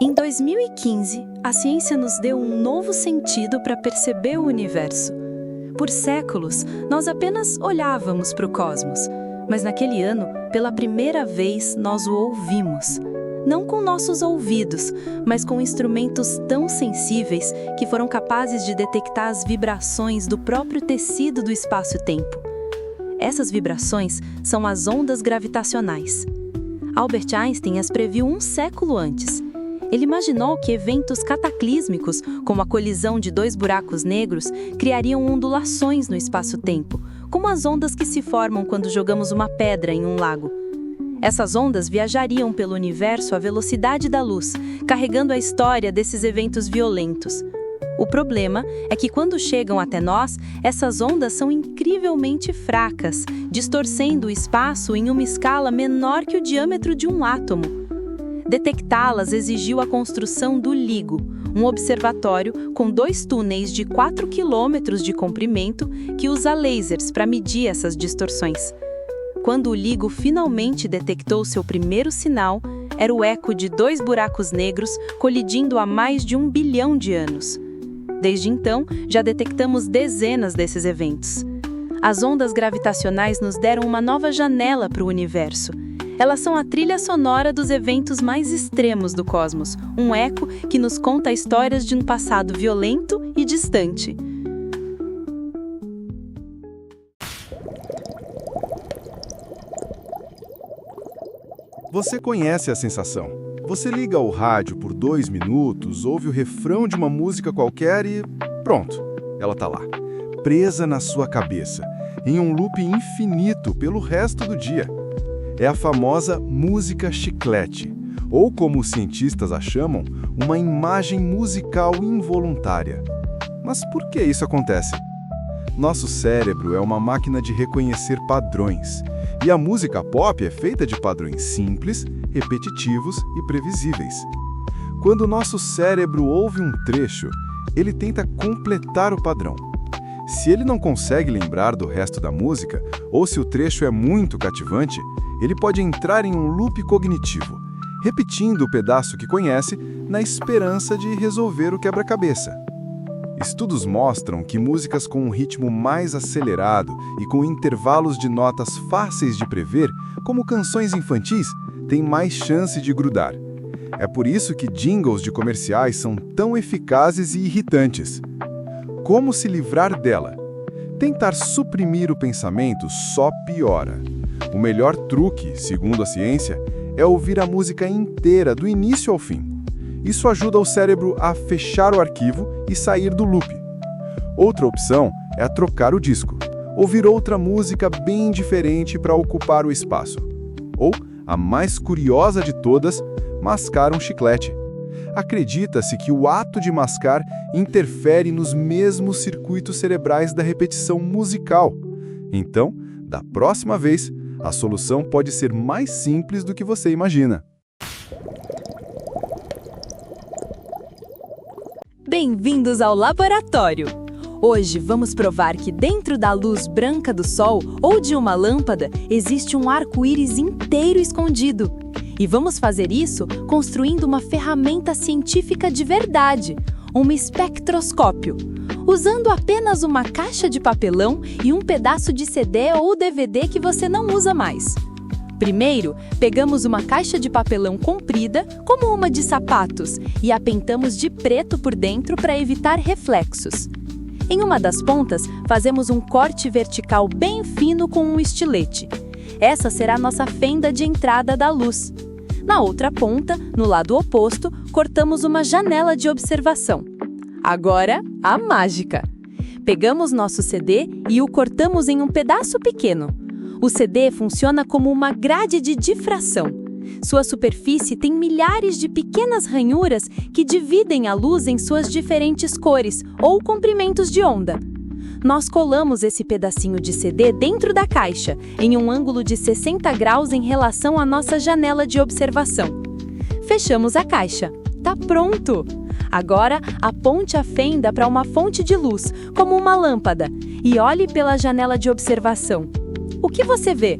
Em 2015, a ciência nos deu um novo sentido para perceber o universo. Por séculos, nós apenas olhávamos para o cosmos, mas naquele ano, pela primeira vez, nós o ouvimos. Não com nossos ouvidos, mas com instrumentos tão sensíveis que foram capazes de detectar as vibrações do próprio tecido do espaço-tempo. Essas vibrações são as ondas gravitacionais. Albert Einstein as previu um século antes. Ele imaginou que eventos cataclísmicos, como a colisão de dois buracos negros, criariam ondulações no espaço-tempo, como as ondas que se formam quando jogamos uma pedra em um lago. Essas ondas viajariam pelo universo à velocidade da luz, carregando a história desses eventos violentos. O problema é que quando chegam até nós, essas ondas são incrivelmente fracas, distorcendo o espaço em uma escala menor que o diâmetro de um átomo. Detectá-las exigiu a construção do LIGO, um observatório com 2 túneis de 4 quilômetros de comprimento que usa lasers para medir essas distorções. Quando o LIGO finalmente detectou seu primeiro sinal, era o eco de 2 buracos negros colidindo há mais de 1 bilhão de anos. Desde então, já detectamos dezenas desses eventos. As ondas gravitacionais nos deram uma nova janela para o universo. Elas são a trilha sonora dos eventos mais extremos do cosmos, um eco que nos conta histórias de um passado violento e distante. Você conhece a sensação. Você liga o rádio por 2 minutos, ouve o refrão de uma música qualquer e pronto, ela tá lá, presa na sua cabeça, em um loop infinito pelo resto do dia. É a famosa música chiclete, ou como os cientistas a chamam, uma imagem musical involuntária. Mas por que isso acontece? Nosso cérebro é uma máquina de reconhecer padrões, e a música pop é feita de padrões simples, repetitivos e previsíveis. Quando nosso cérebro ouve um trecho, ele tenta completar o padrão. Se ele não consegue lembrar do resto da música, ou se o trecho é muito cativante, ele pode entrar em um loop cognitivo, repetindo o pedaço que conhece na esperança de resolver o quebra-cabeça. Estudos mostram que músicas com um ritmo mais acelerado e com intervalos de notas fáceis de prever, como canções infantis, têm mais chance de grudar. É por isso que jingles de comerciais são tão eficazes e irritantes. Como se livrar dela? Tentar suprimir o pensamento só piora. O melhor truque, segundo a ciência, é ouvir a música inteira, do início ao fim. Isso ajuda o cérebro a fechar o arquivo e sair do loop. Outra opção é trocar o disco, ouvir outra música bem diferente para ocupar o espaço. Ou, a mais curiosa de todas, mascar um chiclete. Acredita-se que o ato de mascar interfere nos mesmos circuitos cerebrais da repetição musical. Então, da próxima vez, a solução pode ser mais simples do que você imagina. Bem-vindos ao laboratório! Hoje vamos provar que dentro da luz branca do Sol ou de uma lâmpada existe um arco-íris inteiro escondido. E vamos fazer isso construindo uma ferramenta científica de verdade, um espectroscópio, usando apenas uma caixa de papelão e um pedaço de CD ou DVD que você não usa mais. Primeiro, pegamos uma caixa de papelão comprida, como uma de sapatos, e a pintamos de preto por dentro para evitar reflexos. Em uma das pontas, fazemos um corte vertical bem fino com um estilete. Essa será a nossa fenda de entrada da luz. Na outra ponta, no lado oposto, cortamos uma janela de observação. Agora, a mágica! Pegamos nosso CD e o cortamos em um pedaço pequeno. O CD funciona como uma grade de difração. Sua superfície tem milhares de pequenas ranhuras que dividem a luz em suas diferentes cores ou comprimentos de onda. Nós colamos esse pedacinho de CD dentro da caixa, em um ângulo de 60 graus em relação à nossa janela de observação. Fechamos a caixa. Tá pronto! Agora, aponte a fenda para uma fonte de luz, como uma lâmpada, e olhe pela janela de observação. O que você vê?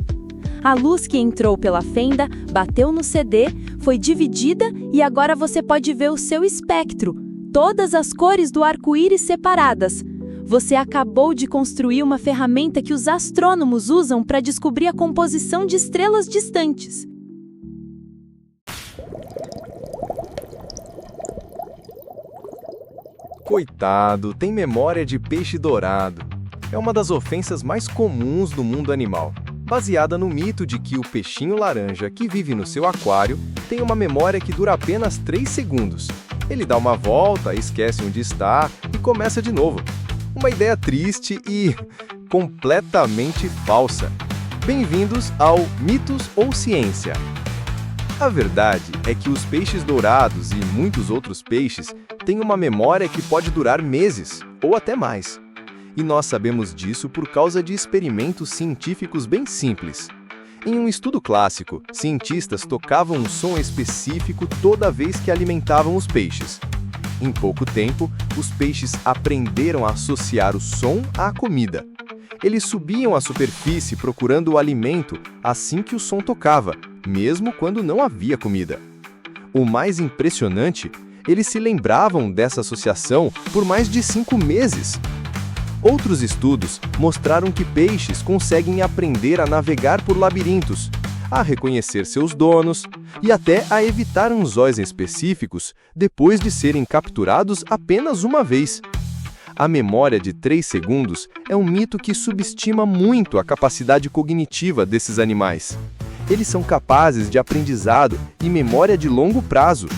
A luz que entrou pela fenda bateu no CD, foi dividida e agora você pode ver o seu espectro, todas as cores do arco-íris separadas. Você acabou de construir uma ferramenta que os astrônomos usam para descobrir a composição de estrelas distantes. Coitado, tem memória de peixe dourado. É uma das ofensas mais comuns do mundo animal, baseada no mito de que o peixinho laranja que vive no seu aquário tem uma memória que dura apenas 3 segundos. Ele dá uma volta, esquece onde está e começa de novo. Uma ideia triste e completamente falsa. Bem-vindos ao Mitos ou Ciência. A verdade é que os peixes dourados e muitos outros peixes têm uma memória que pode durar meses ou até mais. E nós sabemos disso por causa de experimentos científicos bem simples. Em um estudo clássico, cientistas tocavam um som específico toda vez que alimentavam os peixes. Em pouco tempo, os peixes aprenderam a associar o som à comida. Eles subiam à superfície procurando o alimento assim que o som tocava, mesmo quando não havia comida. O mais impressionante, eles se lembravam dessa associação por mais de 5 meses. Outros estudos mostraram que peixes conseguem aprender a navegar por labirintos, a reconhecer seus donos e até a evitar anzóis específicos depois de serem capturados apenas uma vez. A memória de 3 segundos é um mito que subestima muito a capacidade cognitiva desses animais. Eles são capazes de aprendizado e memória de longo prazo.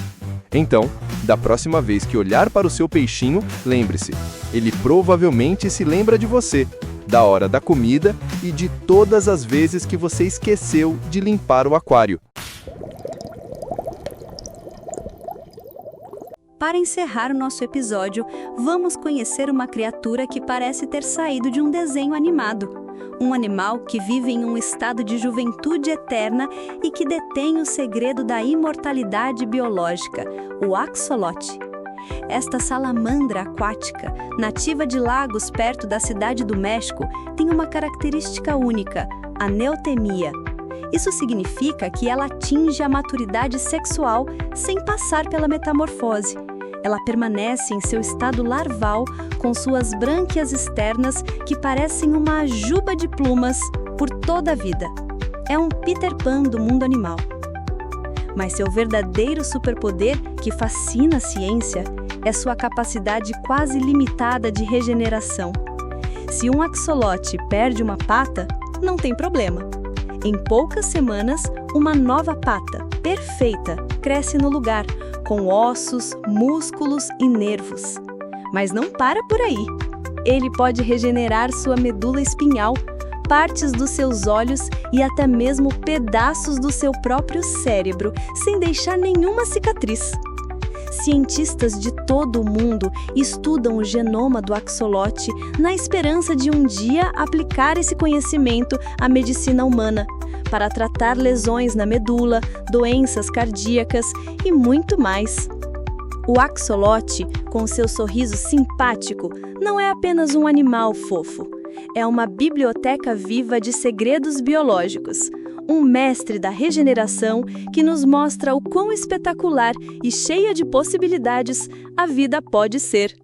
Então, da próxima vez que olhar para o seu peixinho, lembre-se, ele provavelmente se lembra de você, da hora da comida e de todas as vezes que você esqueceu de limpar o aquário. Para encerrar o nosso episódio, vamos conhecer uma criatura que parece ter saído de um desenho animado. Um animal que vive em um estado de juventude eterna e que detém o segredo da imortalidade biológica, o axolote. Esta salamandra aquática, nativa de lagos perto da cidade do México, tem uma característica única, a neotemia. Isso significa que ela atinge a maturidade sexual sem passar pela metamorfose. Ela permanece em seu estado larval, com suas brânquias externas que parecem uma juba de plumas por toda a vida. É um Peter Pan do mundo animal. Mas seu verdadeiro superpoder, que fascina a ciência, é sua capacidade quase limitada de regeneração. Se um axolote perde uma pata, não tem problema. Em poucas semanas, uma nova pata, perfeita, cresce no lugar, com ossos, músculos e nervos. Mas não para por aí. Ele pode regenerar sua medula espinhal, partes dos seus olhos e até mesmo pedaços do seu próprio cérebro, sem deixar nenhuma cicatriz. Cientistas de todo o mundo estudam o genoma do axolote na esperança de um dia aplicar esse conhecimento à medicina humana, para tratar lesões na medula, doenças cardíacas e muito mais. O axolote, com seu sorriso simpático, não é apenas um animal fofo. É uma biblioteca viva de segredos biológicos, um mestre da regeneração que nos mostra o quão espetacular e cheia de possibilidades a vida pode ser.